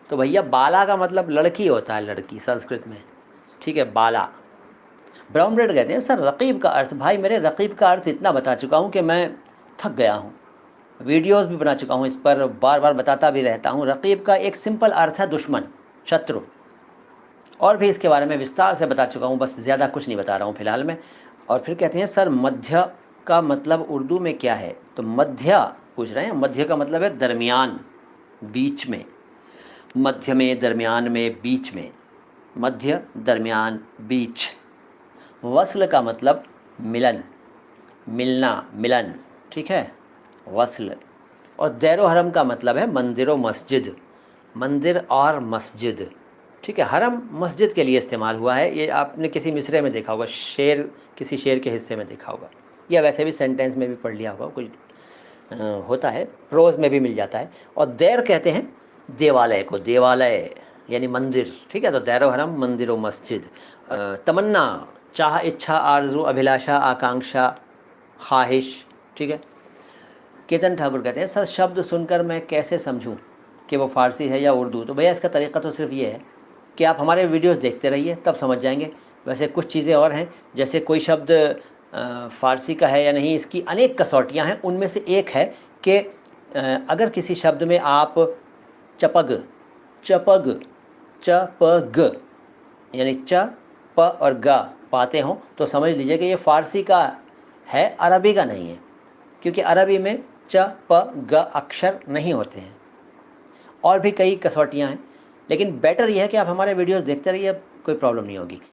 तो भैया बाला का मतलब लड़की होता है, लड़की संस्कृत में, ठीक है, बाला। ब्राउन ब्रेड कहते हैं सर रकीब का अर्थ। भाई मेरे रकीब का अर्थ इतना बता चुका हूँ कि मैं थक गया हूँ, वीडियोस भी बना चुका हूँ इस पर, बार बार बताता भी रहता हूँ। रकीब का एक सिंपल अर्थ है दुश्मन, शत्रु। और भी इसके बारे में विस्तार से बता चुका हूँ, बस ज़्यादा कुछ नहीं बता रहा हूँ फ़िलहाल में। और फिर कहते हैं सर मध्य का मतलब उर्दू में क्या है, तो मध्य पूछ रहे हैं। मध्य का मतलब है दरमियान, बीच में, मध्य में, दरमियान में, बीच में, मध्य, दरमियान, बीच। वस्ल का मतलब मिलन, मिलना, मिलन, ठीक है, वस्ल। और दैरो हरम का मतलब है मंदिर और मस्जिद, मंदिर और मस्जिद, ठीक है। हरम मस्जिद के लिए इस्तेमाल हुआ है, ये आपने किसी मिसरे में देखा होगा, शेर, किसी शेर के हिस्से में देखा होगा, या वैसे भी सेंटेंस में भी पढ़ लिया होगा, कुछ होता है, प्रोज में भी मिल जाता है। और दैर कहते हैं देवालय को, देवालय यानी मंदिर, ठीक है। तो दैरो हरम, मंदिर व मस्जिद। तमन्ना, चाह, इच्छा, आरजू, अभिलाषा, आकांक्षा, ख्वाहिश, ठीक है। केतन ठाकुर कहते हैं सर शब्द सुनकर मैं कैसे समझूं कि वो फ़ारसी है या उर्दू। तो भैया इसका तरीका तो सिर्फ ये है कि आप हमारे वीडियोस देखते रहिए, तब समझ जाएंगे। वैसे कुछ चीज़ें और हैं, जैसे कोई शब्द फ़ारसी का है या नहीं, इसकी अनेक कसौटियाँ हैं। उनमें से एक है कि अगर किसी शब्द में आप चपग, चपग, चपग यानी च प और ग पाते हों, तो समझ लीजिए कि ये फ़ारसी का है, अरबी का नहीं है, क्योंकि अरबी में च प ग अक्षर नहीं होते हैं। और भी कई कसौटियाँ हैं, लेकिन बेटर यह है कि आप हमारे वीडियोस देखते रहिए, कोई प्रॉब्लम नहीं होगी।